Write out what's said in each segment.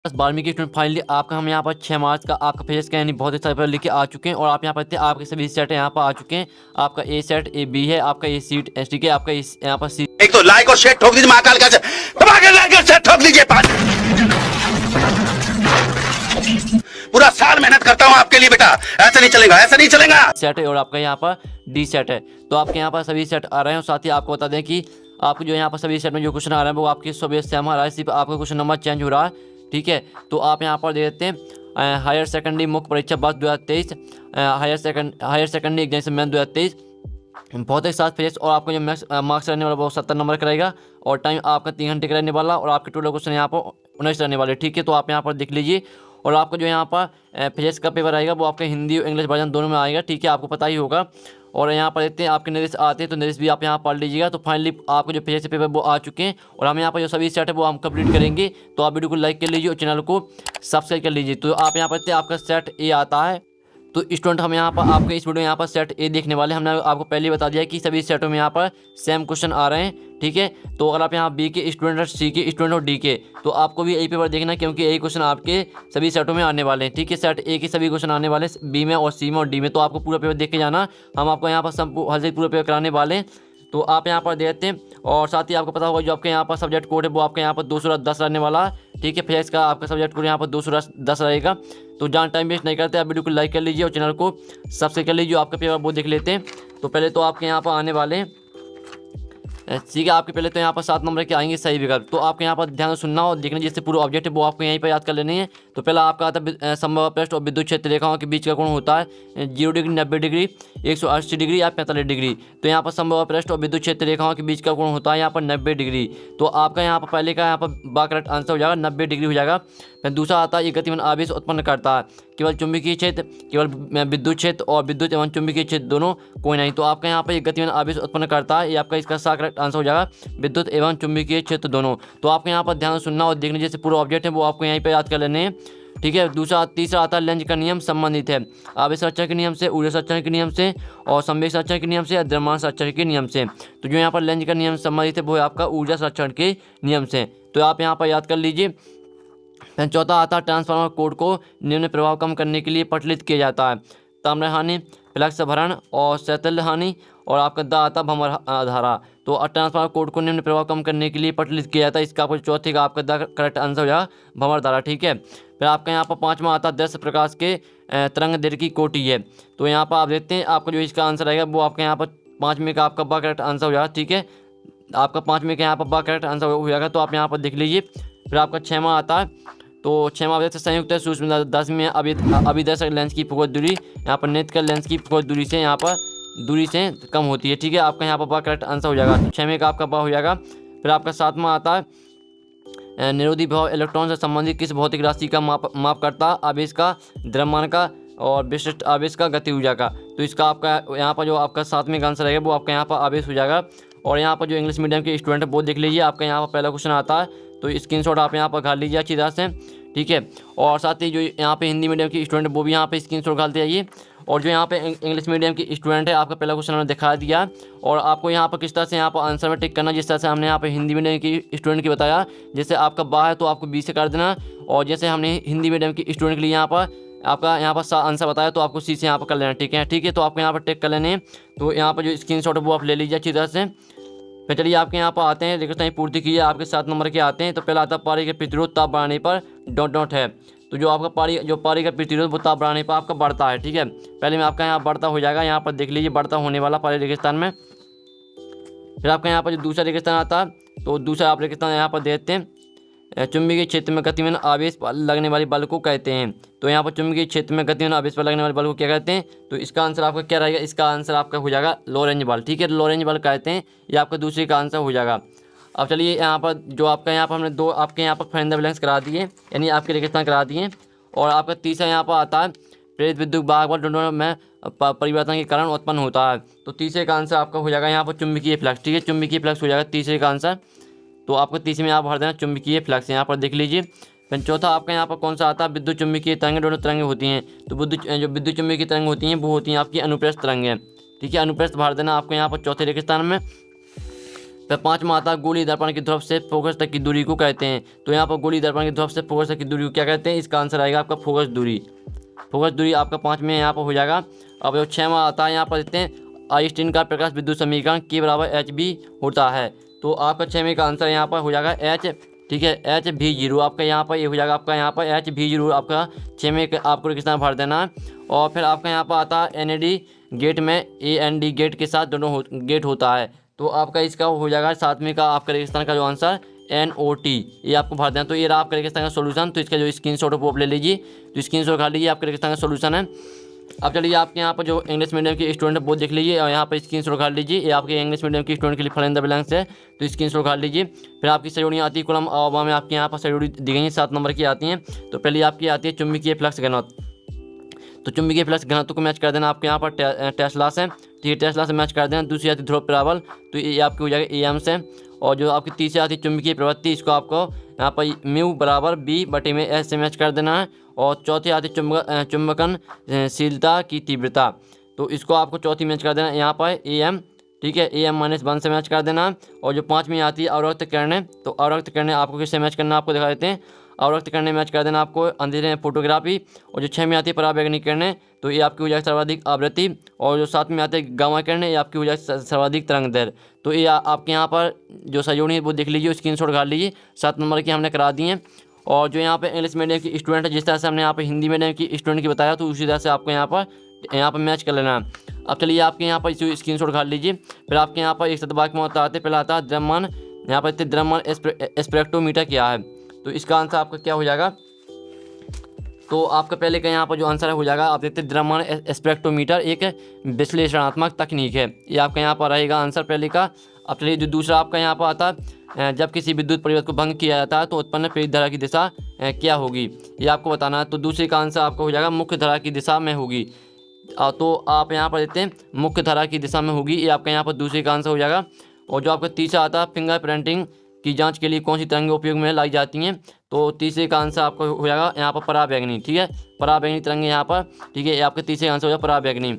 12वीं की student finally आपका हम यहाँ पर 6 मार्च का आपका फिजिक्स का यानी बहुत ही सारे पेपर लेके आ चुके हैं। और आप यहाँ पर देखते हैं आपके सभी सेट यहाँ पर आ चुके हैं। आपका ए सेट ए बी है, आपका ए सीट एस टी के, आपका यहाँ पर सी। एक तो लाइक और शेयर ठोक दीजिए महाकाल का लाइक और शेयर ठोक दीजिए। पूरा साल मेहनत करता हूँ आपके लिए बेटा, ऐसा नहीं चलेगा, ऐसा नहीं चलेगा। सेट है और आपका यहाँ पर डी सेट है। तो आपके यहाँ पर सभी सेट आ रहे हैं। और साथ ही आपको बता दें कि आपको जो यहाँ पर सभी सेट में जो क्वेश्चन आ रहे हैं वो आपके सभी सेम आ रहा है, सिर्फ आपका क्वेश्चन नंबर चेंज हो रहा है। ठीक है, तो आप यहाँ पर देख देते हैं हायर सेकेंडरी मुख्य परीक्षा वर्ष 2023, हायर सेकेंडरी एग्जामिनेशन 2023 बहुत एक साथ फिजिक्स। और आपको जो मार्क्स रहने वाला वो 70 नंबर का रहेगा। और टाइम आपका 3 घंटे का रहने वाला। और आपके टोटल क्वेश्चन यहाँ पर 19 रहने वाले। ठीक है, तो आप यहाँ पर देख लीजिए। और आपको जो यहाँ पर फिजिक्स का पेपर आएगा वो आपका हिंदी और इंग्लिश वर्जन दोनों में आएगा। ठीक है, आपको पता ही होगा। और यहाँ पर देखते हैं आपके निर्देश आते हैं, तो निर्देश भी आप यहाँ पढ़ लीजिएगा। तो फाइनली आपको जो फिजिक्स पेपर वो आ चुके हैं। और हम यहाँ पर जो सभी सेट है वो हम कंप्लीट करेंगे। तो आप वीडियो को लाइक कर लीजिए और चैनल को सब्सक्राइब कर लीजिए। तो आप यहाँ पर देखते हैं आपका सेट ए आता है। तो स्टूडेंट हम यहाँ पर आपके इस वीडियो में यहाँ पर सेट ए देखने वाले हैं। हमने आपको पहले ही बता दिया कि सभी सेटों में यहाँ पर सेम क्वेश्चन आ रहे हैं। ठीक है, तो अगर आप यहाँ बी के स्टूडेंट और सी के स्टूडेंट और डी के, तो आपको भी यही पेपर देखना है, क्योंकि यही क्वेश्चन आपके सभी सेटों में आने वाले हैं। ठीक है, सेट ए के सभी क्वेश्चन आने वाले हैं बी में और सी में और डी में। तो आपको पूरा पेपर देख के जाना। हम आपको यहाँ पर हर से पूरा पेपर कराने वाले हैं। तो आप यहाँ पर देखते हैं। और साथ ही आपको पता होगा जो आपके यहाँ पर सब्जेक्ट कोड है वो आपके यहाँ पर 210 रहने वाला है। ठीक है, फिजिक्स का आपका सब्जेक्ट कोड यहाँ पर 210 रहेगा। तो जहाँ टाइम वेस्ट नहीं करते, आप वीडियो को लाइक कर लीजिए और चैनल को सब्सक्राइब कर लीजिए। आपका पेपर वो देख लेते हैं। तो पहले तो आपके यहाँ पर आने वाले हैं, ठीक है, आपके पहले तो यहाँ पर 7 नंबर के आएंगे सही विकल्प। तो आपके यहाँ पर ध्यान से सुनना और देखना, जिससे पूरा ऑब्जेक्ट है वो आपको यहीं पर याद कर लेने हैं। तो पहला आपका आता है संभव पृष्ठ और विद्युत क्षेत्र रेखाओं के बीच का कोण होता है 0 डिग्री, 90 डिग्री, 180 डिग्री या 45 डिग्री। तो यहाँ पर संभव पृष्ठ और विद्युत क्षेत्र रेखाओं के बीच का कोण होता है यहाँ पर 90 डिग्री। तो आपका यहाँ पर पहले का यहाँ पर बा करेक्ट आंसर हो जाएगा, 90 डिग्री हो जाएगा। फिर दूसरा आता है, ये गतिमान आवेश उत्पन्न करता है केवल चुंबकीय क्षेत्र, केवल विद्युत क्षेत्र और विद्युत एवं चुंबकीय क्षेत्र दोनों कोई नहीं। तो आपका यहाँ पर ये गतिमान आवेश उत्पन्न करता है, ये आपका इसका सा करेक्ट आंसर हो जाएगा, विद्युत एवं चुंबकीय क्षेत्र दोनों। तो आपको यहाँ पर ध्यान सुनना और देखने, जैसे पूरा ऑब्जेक्ट है वो आपको यहीं पर याद कर लेने हैं। ठीक है, तीसरा आता है लेंज का नियम संबंधित है आवेश संरक्षण के नियम से, ऊर्जा संरक्षण के नियम से और संवेग संरक्षण के नियम से या द्रव्यमान संरक्षण के नियम से। तो जो यहाँ पर लेंज का नियम संबंधित है वो है आपका ऊर्जा संरक्षण के नियम से। तो आप यहाँ पर याद कर लीजिए। चौथा आता है ट्रांसफार्मर कोड को निम्न प्रभाव कम करने के लिए प्रचलित किया जाता है ताम्र हानि, फ्लक्स भरण और शैथिल्य हानि। और आपका द आता भंवर धारा। तो ट्रांसफार्मर कोड को निम्न प्रभाव कम करने के लिए प्रचलित किया जाता है, इसका आपको चौथे का आपका द करेक्ट आंसर हो जाएगा भंवर धारा। ठीक है, फिर आपका यहाँ पर 5वां आता है दृश्य प्रकाश के तरंग दैर्घ्य की कोटि है। तो यहाँ पर आप देखते हैं आपका जो इसका आंसर आएगा वो आपका यहाँ पर 5वें का आपका ब करेक्ट आंसर हो जाएगा। ठीक है, आपका 5वें का यहाँ पर ब करेक्ट आंसर हो जाएगा। तो आप यहाँ पर देख लीजिए। फिर आपका 6वां आता है, तो 6वां अवयव से संयुक्त है सूक्ष्म 10 में अभिदर्शक लेंस की फोकस दूरी यहाँ पर नेत्र लेंस की फोकस दूरी से यहाँ पर दूरी से कम होती है। ठीक है, आपका यहाँ पर बा करेक्ट आंसर हो जाएगा। तो 6वें का आपका बा हो जाएगा। फिर आपका 7वां आता है निरोधी विभव इलेक्ट्रॉन से संबंधित किस भौतिक राशि का माप करता है आवेश का, द्रव्यमान का और विशिष्ट आवेश का, गति ऊर्जा का। तो इसका आपका यहाँ पर जो आपका 7वें का आंसर रहेगा वो आपका यहाँ पर आवेश हो जाएगा। और यहाँ पर जो इंग्लिश मीडियम के स्टूडेंट है वो देख लीजिए। आपका यहाँ पर पहला क्वेश्चन आता है, तो स्क्रीनशॉट आप यहाँ पर घाल लीजिए अच्छी तरह से। ठीक है, और साथ ही जो यहाँ पे हिंदी मीडियम के स्टूडेंट वो भी यहाँ पे स्क्रीनशॉट घालते जाइए। और जो यहाँ पे इंग्लिश मीडियम के स्टूडेंट है आपका पहला क्वेश्चन हमने दिखा दिया। और आपको यहाँ पर किस तरह से यहाँ पर आंसर में टिक करना, जिस तरह से हमने यहाँ पे हिंदी मीडियम की स्टूडेंट की बताया। जैसे आपका बा है तो आपको बी से कर देना। और जैसे हमने हिंदी मीडियम की स्टूडेंट के लिए यहाँ पर आपका यहाँ पर आंसर बताया तो आपको सी से यहाँ पर कर लेना। ठीक है, तो आपको यहाँ पर टिक कर लेने। तो यहाँ पर जो स्क्रीनशॉट है वो आप ले लीजिए अच्छी तरह से। फिर चलिए आपके यहाँ पर आते हैं, देखते पूर्ति कीजिए। आपके 7 नंबर के आते हैं। तो पहला आता है पारी के प्रतिरोध ताप बढ़ाने पर डॉट है। तो जो आपका पारी का प्रतिरोध वो ताप बढ़ाने पर आपका बढ़ता है। ठीक है, पहले में आपका यहाँ बढ़ता हो जाएगा, यहाँ पर देख लीजिए बढ़ता होने वाला पारी रेगिस्तान में। फिर आपका यहाँ पर जो दूसरा रेगिस्तान आता है, तो दूसरा आप रेगिस्तान यहाँ पर देखते हैं चुंबकीय क्षेत्र में गतिमान आवेश पर लगने वाली बल को कहते हैं। तो यहाँ पर चुंबकीय क्षेत्र में गतिमान आवेश पर लगने वाले बल को क्या कहते हैं। तो इसका आंसर आपका क्या रहेगा, इसका आंसर आपका हो जाएगा लोरेंज बल। ठीक है, लोरेंज बल कहते हैं, ये आपका दूसरे का आंसर हो जाएगा। अब चलिए यहाँ पर जो आपका यहाँ पर हमने दो आपके यहाँ पर फेरेंडर ब्लैंक्स करा दिए, यानी आपके रेगिस्तान करा दिए। और आपका तीसरा यहाँ पर आता है प्रेरित विद्युत वाहक बल दोनों में परिवर्तन के कारण उत्पन्न होता है। तो तीसरे का आंसर आपका हो जाएगा यहाँ पर चुंबकीय फ्लक्स। ठीक है, चुंबकीय फ्लक्स हो जाएगा तीसरे का आंसर। तो आपको तीसरे में आप भर देना चुंबकीय फ्लक्स, यहाँ पर देख लीजिए। फिर चौथा आपका यहाँ पर कौन सा आता है, विद्युत चुंबकीय तरंगें, दोनों तरंगें होती हैं। तो जो विद्युत चुंबकीय तरंग होती हैं वो होती हैं आपकी अनुप्रस्थ तरंगें। ठीक है, अनुप्रस्थ भर देना आपको यहाँ पर चौथे रेगिस्तान में। फिर 5वां आता है गोलीय दर्पण की ध्रुव से फोकस तक की दूरी को कहते हैं। तो यहाँ पर गोलीय दर्पण की ध्रुव से फोकस तक की दूरी को क्या कहते हैं? इसका आंसर आएगा आपका फोकस दूरी। फोकस दूरी आपका 5 में यहाँ पर हो जाएगा। अब जो 6वां आता है यहाँ पर देखते हैं आइंस्टीन का प्रकाश विद्युत समीकरण K बराबर HB होता है। तो आपका 6वें का आंसर यहाँ पर हो जाएगा H, ठीक है, HV0 आपका यहाँ पर ये हो जाएगा आपका यहाँ पर HV0 आपका 6वें आपको किस तरह भर देना है। और फिर आपका यहाँ पर आता है NAD गेट में AND गेट के साथ दोनों गेट होता है। तो आपका इसका हो जाएगा 7वें का आपका रेगिस्तान का जो आंसर NOT ये आपको भर देना। तो ये रहा आपका रेगिस्तान का सोल्यूशन। तो इसका जो स्क्रीनशॉट वो आप ले लीजिए। तो स्क्रीनशॉट खा लीजिए, आपका रेगिस्तान का सोल्यूशन है। अब चलिए आपके यहाँ पर जो इंग्लिश मीडियम के स्टूडेंट है वो देख लीजिए और यहाँ पर स्क्रीनशॉट खा लीजिए। ये आपके इंग्लिश मीडियम के स्टूडेंट के लिए फलन द ब्लैंक्स है। तो स्क्रीनशॉट खा लीजिए। फिर आपकी सहयोगियाँ आती है कॉलम अ में आपके यहाँ पर सहयोगी दी गई हैं 7 नंबर की आती हैं। तो पहले आपकी आती है चुंबकीय फ्लक्स घनत्व। तो चुंबकीय फ्लक्स घनत्व को मैच कर देना आपके यहाँ पर टेस्ला से। तो ये टेस्ला से मैच कर देना। दूसरी आती है ध्रुव प्रबल, तो ये आपकी हो जाएगा AM से। और जो आपकी तीसरी आती है चुंबकीय प्रवृत्ति, इसको आपको यहाँ पर म्यू बराबर B/S से मैच कर देना है। और चौथी आती है चुंबकनशीलता की तीव्रता, तो इसको आपको चौथी मैच कर देना है यहाँ पर AM, ठीक है, AM-1 से मैच कर देना है। और जो 5वीं आती है अवरक्त किरणें, तो अवरक्त किरणें आपको किससे मैच करना आपको दिखा देते हैं। अवरक्त किरणें मैच कर देना आपको अंधेरे में फोटोग्राफी। और जो 6वीं आती है पराबैंगनी किरणें, तो ये आपकी हो जाएगी सर्वाधिक आवृत्ति। और जो 7वीं आती है गामा किरणें, ये आपकी हो जाएगी सर्वाधिक तरंग दैर्घ्य। तो ये आपके यहाँ पर जो सहयोगी है वो देख लीजिए, स्क्रीनशॉट काट लीजिए। 7 नंबर की हमने करा दी हैं। और जो यहाँ पे इंग्लिश मीडियम की स्टूडेंट है, जिस तरह से हमने यहाँ पे हिंदी मीडियम की स्टूडेंट की बताया, तो उसी तरह से आपको यहाँ पर मैच कर लेना है। अब चलिए आपके यहाँ पर इसी स्क्रीनशॉट काट लीजिए। फिर आपके यहाँ पर एक शतवाक्य में आता है, पहला आता है द्रव्यमान, यहाँ पर द्रव्यमान स्पेक्ट्रोमीटर क्या है। तो इसका आंसर आपका क्या हो जाएगा? तो आपका पहले का यहाँ पर जो आंसर हो जाएगा, आप देखते हैं द्रव्यमान स्पेक्ट्रोमीटर एक विश्लेषणात्मक तकनीक है। ये आपका यहाँ पर रहेगा आंसर पहले का। अब चलिए जो दूसरा आपका यहाँ पर आता है, जब किसी विद्युत परिपथ को भंग किया जाता है तो उत्पन्न प्रेरित धारा की दिशा क्या होगी, ये आपको बताना है। तो दूसरे का आंसर आपका हो जाएगा मुख्य धारा की दिशा में होगी। तो आप यहाँ पर देते हैं मुख्य धारा की दिशा में होगी, ये आपका यहाँ पर दूसरे का आंसर हो जाएगा। और जो आपका तीसरा आता है फिंगरप्रिंटिंग की जांच के लिए कौन सी तरंगें उपयोग में लाई जाती हैं, तो तीसरे का आंसर आपका हो जाएगा यहाँ पर पराबैंगनी, ठीक है, पराबैंगनी तरंगें यहाँ पर, ठीक है, ये आपके तीसरे आंसर हो जाएगा पराबैंगनी।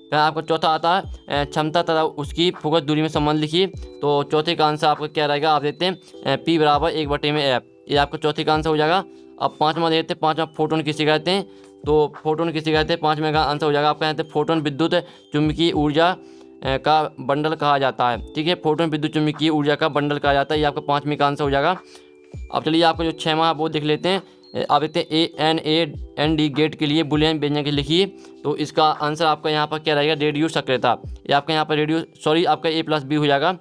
फिर आपका चौथा आता है क्षमता तथा उसकी फोकस दूरी में संबंध लिखिए। तो चौथे का आंसर आपका क्या रहेगा, आप देते हैं P बराबर 1/F, ये आपका चौथे का आंसर हो जाएगा। अब 5वां देते हैं, 5वां फोटोन किसे कहते हैं, तो फोटोन किसे कहते हैं, 5वें का आंसर हो जाएगा आपका कहते हैं फोटोन विद्युत चुंबकीय ऊर्जा का बंडल कहा जाता है, ठीक है, फोटोन विद्युत चुंबकीय ऊर्जा का बंडल कहा जाता है, ये आपका 5वीं का आंसर हो जाएगा। अब चलिए आपका जो 6वां वो देख लेते हैं। आप देखते हैं ANAND गेट के लिए बुलियन व्यंजक लिखिए। तो इसका आंसर आपका यहाँ पर क्या रहेगा, रेडियो सक्रियता, ये आपका यहाँ पर आपका A+B हो जाएगा।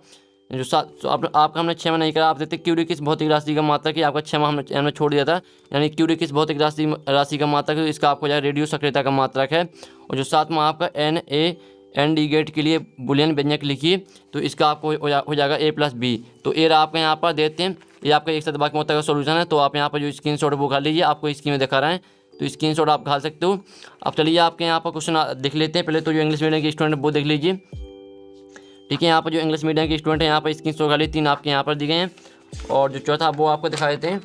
जो आपका हमने 6वां नहीं करा, आप देखते हैं क्यूरी किस भौतिक राशि का मात्रक है, आपका 6वां हमने छोड़ दिया था, यानी क्यूरी किस भौतिक राशि का मात्रक है, इसका आपको जाएगा रेडियो सक्रियता का मात्रक है। और जो 7वां आपका NAND गेट के लिए बुलियन व्यंजक लिखिए। तो इसका आपको हो जाएगा A+B। तो ये आपका यहाँ पर देते हैं, ये आपका एक शतवाक्य में का सोल्यूशन है। तो आप यहाँ पर जो स्क्रीनशॉट वो खा लीजिए, आपको स्क्रीन में दिखा रहे हैं, तो स्क्रीनशॉट आप खा सकते हो। अब चलिए आपके यहाँ पर क्वेश्चन देख लेते हैं। पहले तो जो इंग्लिश मीडियम के स्टूडेंट वो देख लीजिए, ठीक है, यहाँ पर जो इंग्लिश मीडियम के स्टूडेंट है यहाँ पर स्क्रीनशॉट खा लीजिए, 3 आपके यहाँ पर दी गए हैं। और जो चौथा वो आपको दिखा देते हैं।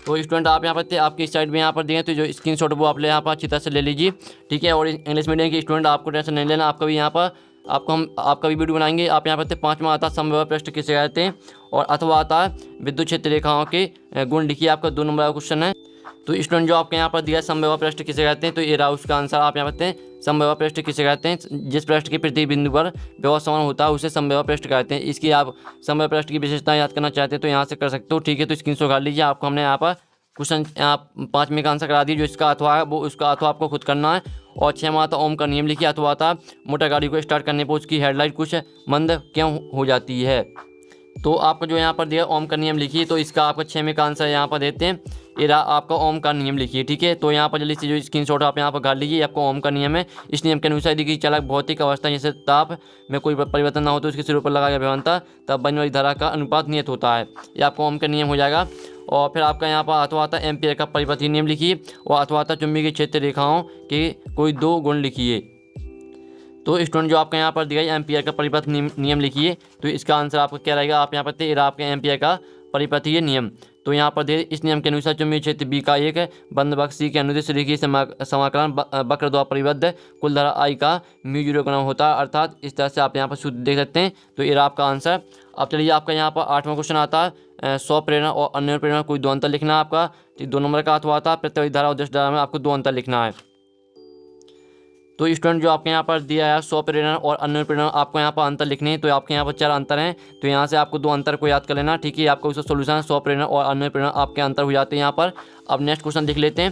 तो स्टूडेंट आप यहाँ पर आपकी साइड में यहाँ पर दिए हैं, तो जो स्क्रीनशॉट वो आप यहाँ पर अच्छी तरह से ले लीजिए, ठीक है। और इंग्लिश मीडियम के स्टूडेंट आपको टेंशन नहीं लेना, आपका भी यहाँ पर आपका भी वीडियो बनाएंगे। आप यहाँ पर 5वां आता है समविभव पृष्ठ किसे कहते हैं, और अथवा आता है विद्युत क्षेत्र रेखाओं के गुण लिखिए, आपका 2 नंबर का क्वेश्चन है। तो स्टूडेंट जो आपके यहाँ पर दिया है समविभव पृष्ठ किसे कहते हैं, तो ये रहा उसका आंसर। आप यहाँ पर समविभव पृष्ठ किसे कहते हैं, जिस पृष्ठ के प्रति बिंदु पर विभव समान होता है उसे समविभव पृष्ठ कहते हैं। इसकी आप समविभव पृष्ठ की विशेषता याद करना चाहते हैं तो यहाँ से कर सकते हो, ठीक है। तो स्क्रीनशॉट काट लीजिए, आपको हमने यहाँ पर क्वेश्चन आप 5वें का आंसर करा दिए। जो इसका अथवा है वो उसका अथवा आपको खुद करना है। और 6वां आता ओम का नियम लिखिए। अथवा आता मोटर गाड़ी को स्टार्ट करने पर उसकी हेडलाइट कुछ मंद क्यों हो जाती है। तो आपको जो यहाँ पर दिया ओम का नियम लिखिए। तो इसका आपका 6वें का आंसर यहाँ पर देते हैं, ये रहा आपका ओम का नियम लिखिए, ठीक है। तो यहाँ पर जल्दी से जो स्क्रीनशॉट आप यहाँ पर काट लीजिए, आपको ओम का नियम है। इस नियम के अनुसार यदि चालक भौतिक अवस्था जैसे ताप में कोई परिवर्तन ना हो तो उसके सिरों पर लगा विभवांतर तब बनने वाली धारा का अनुपात नियत होता है। ये आपको ओम का नियम हो जाएगा। और फिर आपका यहाँ पर अथवा आता एम्पियर का परिपथीय नियम लिखिए। और अथवा आता चुंबकीय क्षेत्र रेखाओं के कोई 2 गुण लिखिए। तो स्टूडेंट जो आपका यहाँ पर दिया है एम्पियर का परिपथ नियम लिखिए। तो इसका आंसर आपका क्या रहेगा, आप यहाँ पर तेरा आपके एम्पियर का परिपथीय नियम, तो यहाँ पर दे इस नियम के अनुसार चुंबकीय क्षेत्र बी का एक बंधपक्ष सी के अनुदिश रेखीय समाकलन वक्र द्वारा परिबद्ध कुल धारा आई का म्यू 0 गुना होता है, अर्थात इस तरह से आप यहाँ पर सूत्र देख सकते हैं। तो ये रहा आपका आंसर। अब चलिए आपका यहाँ पर 8वां क्वेश्चन आता है, स्वप्रेरणा और अन्य प्रेरणा कोई दो अंतर लिखना है आपका। 2 नंबर का अथवा आता है प्रत्यक्ष धारा और उद्देश्य धारा में आपको 2 अंतर लिखना है। तो स्टूडेंट जो आपके यहाँ पर दिया है स्वप्रेरणा और अन्य प्रेरणा, आपको यहाँ पर अंतर लिखने हैं। तो आपके यहाँ पर 4 अंतर हैं, तो यहाँ से आपको 2 अंतर को याद कर लेना, ठीक है। आपको उसका सोल्यूशन स्वप्रेरणा और अन्य प्रेरणा आपके अंतर हो जाते हैं यहाँ पर। अब नेक्स्ट क्वेश्चन देख लेते हैं।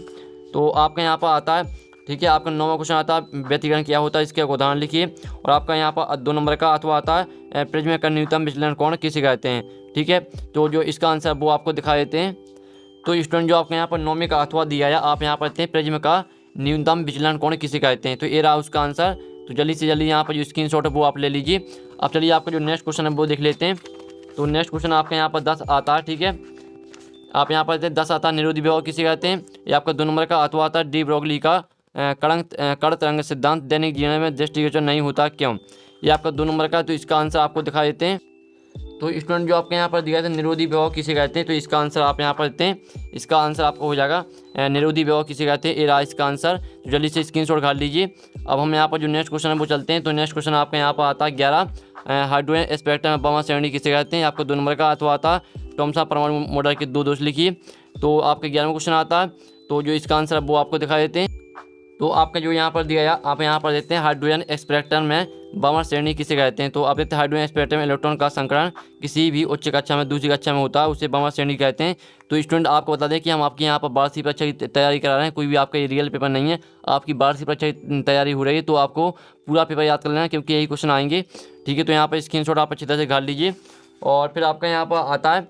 तो आपका यहाँ पर आता है, ठीक है, आपका 9वां क्वेश्चन आता है व्यतिकरण क्या होता है, इसके उदाहरण लिखिए। और आपका यहाँ पर 2 नंबर का अथवा आता है प्रिज्म का न्यूनतम विचलन कोण किसे कहते हैं, ठीक है। तो जो इसका आंसर वो आपको दिखा देते हैं। तो स्टूडेंट जो आपके यहाँ पर 9वें का अथवा दिया है, आप यहाँ पर देखते हैं प्रिज्म का न्यूनतम विचलन कोण किसे कहते हैं। तो ये रहा उसका आंसर। तो जल्दी से जल्दी यहाँ पर जो स्क्रीनशॉट है वो आप ले लीजिए। अब चलिए आपका जो नेक्स्ट क्वेश्चन है वो देख लेते हैं। तो नेक्स्ट क्वेश्चन आपके यहाँ पर 10 आता है, ठीक है। आप यहाँ पर 10 आता है निरोधी विभव किसे कहते हैं। ये आपका 2 नंबर का अथवा आता है डी ब्रोगली का कण तरंग सिद्धांत दैनिक जीवन में दृष्टिगोचर नहीं होता क्यों। ये आपका 2 नंबर का। तो इसका आंसर आपको दिखा देते हैं। तो स्टूडेंट जो आपके यहाँ पर दिया था निरोधी विभव किसे कहते हैं, तो इसका आंसर आप यहाँ पर देते हैं। इसका आंसर आपको हो जाएगा निरोधी विभव किसे कहते हैं, ये रहा इसका आंसर। तो जल्दी से स्क्रीनशॉट खा लीजिए। अब हम यहाँ पर जो नेक्स्ट क्वेश्चन है वो चलते हैं। तो नेक्स्ट क्वेश्चन आपका यहाँ पर आता है 11 हाइड्रोजन स्पेक्ट्रम बमा श्रेणी किसे कहते हैं। आपको 2 नंबर का अथवा आता है थॉमसन परमाणु मॉडल के 2 दोष लिखिए। तो आपका 11वां क्वेश्चन आता है। तो जो इसका आंसर है वो आपको दिखा देते हैं। तो आपका जो यहाँ पर दिया है, आप यहाँ पर देते हैं हाइड्रोजन स्पेक्ट्रम में बमा श्रेणी किसे कहते हैं। तो आप देते हैं हाइड्रोजन स्पेक्ट्रम में इलेक्ट्रॉन का संकरण किसी भी उच्च कक्षा में दूसरी कक्षा में होता है, उसे बमा श्रेणी कहते हैं। तो स्टूडेंट आपको बता दें कि हम आपके यहाँ पर वार्षिक परीक्षा की तैयारी करा रहे हैं, कोई भी आपका ये रियल पेपर नहीं है, आपकी वार्षिक परीक्षा की तैयारी हो रही है। तो आपको पूरा पेपर याद कर लेना क्योंकि यही क्वेश्चन आएंगे, ठीक है। तो यहाँ पर स्क्रीनशॉट आप अच्छी तरह से घाल लीजिए। और फिर आपका यहाँ पर आता है,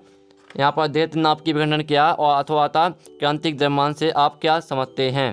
यहाँ पर देत नाप की विघटन क्या और अथवा आता क्रांतिक द्रव्यमान से आप क्या समझते हैं।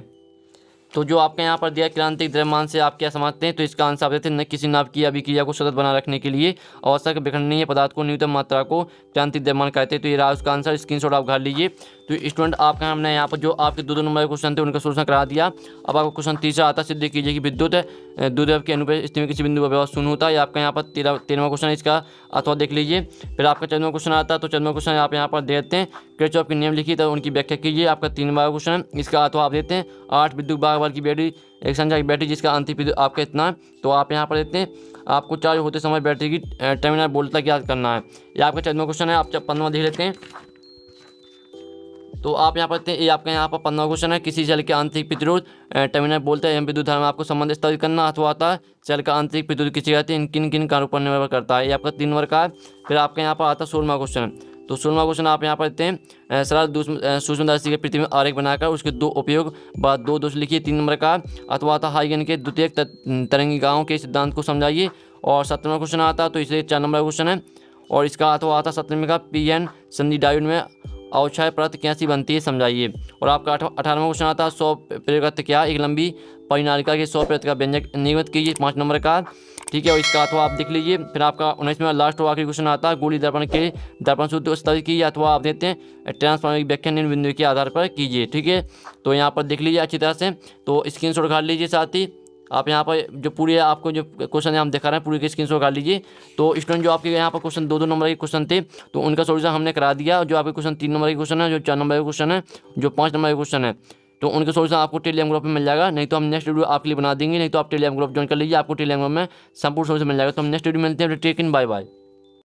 तो जो आपके यहाँ पर दिया क्रांतिक द्रव्यमान से आप क्या समझते हैं। तो इसका आंसर आप देते हैं न किसी नाप की अभिक्रिया को सतत बनाए रखने के लिए आवश्यक विखंडनीय पदार्थ को न्यूनतम मात्रा को क्रांतिक द्रव्यमान कहते हैं। तो ये रहा उसका आंसर, स्क्रीनशॉट आप घाल लीजिए। तो स्टूडेंट आपका हमने यहाँ पर जो आपके 2 नंबर के क्वेश्चन थे उनका सोल्यूशन करा दिया। अब आपको क्वेश्चन तीसरा आता है, सिद्ध कीजिए कि विद्युत द्विध्रुव के अनुप्रस्थ स्थिति में किसी बिंदु पर विभव शून्य होता है। आपका यहाँ पर 13वां क्वेश्चन है, इसका अथवा देख लीजिए। फिर आपका 14वां क्वेश्चन आता है। तो 14वां क्वेश्चन आप यहाँ पर देते हैं किरचॉफ के नियम लिखिए, तो उनकी व्याख्या कीजिए। आपका 3वां क्वेश्चन है, इसका अथवा आप देते हैं 8 विद्युत भाग की बैटरी एक संख्या की बैटरी जिसका आंतरिक विद्युत आपका इतना है। तो आप यहाँ पर देते हैं आपको चार्ज होते समय बैटरी की टर्मिनल वोल्टेज ज्ञात करना है। ये आपका 14वां क्वेश्चन है। आप 15वां देख लेते हैं। तो आप यहाँ पर देखते हैं ये आपका यहाँ पर 15वां क्वेश्चन है, किसी सेल के आंतरिक प्रतिरोध टर्मिनल वोल्टेज एवं विद्युत धारा में आपको संबंध स्थापित करना अथवा आता है सेल का आंतरिक प्रतिरोध किसे कहते हैं, किन किन कारणों पर निर्भर करता है। ये आपका 3 नंबर का है। फिर आपके यहाँ पर आता है 16वां क्वेश्चन। तो 16वां क्वेश्चन आप यहाँ पर देते हैं सरल सूक्ष्मदर्शी के पृथ्वी में आरेख बनाकर उसके 2 उपयोग बाद 2 दोष लिखिए। 3 नंबर का अथवा था हाइगन के द्वितीयक तरंगिकाओं के सिद्धांत को समझाइए। और 17वां क्वेश्चन आता तो इसे 4 नंबर का क्वेश्चन है और इसका अथवा आता 17वें का पीएन संधि डायोड में अवक्षय परत कैसी बनती है समझाइए। और आपका 18वां क्वेश्चन आता है 100 प्रगत क्या एक लंबी परिनालिका के 100 प्रगत का व्यंजक नियमित कीजिए। 5 नंबर का, ठीक है। और इसका अथवा आप देख लीजिए। फिर आपका 19वां लास्ट और आखिरी क्वेश्चन आता है गोली दर्पण के दर्पण सूत्र स्थापित कीजिए अथवा आप देते हैं ट्रांसफार्मर की व्याख्या निम्न बिंदु के आधार पर कीजिए, ठीक है। तो यहाँ पर देख लीजिए अच्छी तरह से। तो स्क्रीनशॉट खा लीजिए, साथ ही आप यहाँ पर जो पूरे आपको जो क्वेश्चन हम दिखा रहे हैं पूरे के स्क्रीनशॉट कर लीजिए। तो स्टूडेंट जो आपके यहाँ पर क्वेश्चन 2 नंबर के क्वेश्चन थे तो उनका सोल्यूशन हमने करा दिया। जो आपके क्वेश्चन 3 नंबर के क्वेश्चन है, जो 4 नंबर के क्वेश्चन है, जो 5 नंबर के क्वेश्चन है, तो उनका सोल्यूशन आपको टेलीग्राम ग्रुप में मिल जाएगा। नहीं तो हम नेक्स्ट वीडियो आपके लिए बना देंगे, नहीं तो आप टेलीग्राम ग्रुप ज्वाइन कर लीजिए, आपको टेलीग्राम में संपूर्ण सोल्यूशन मिल जाएगा। तो हम नेक्स्ट वीडियो मिलते हैं। टेक इन, बाय बाय।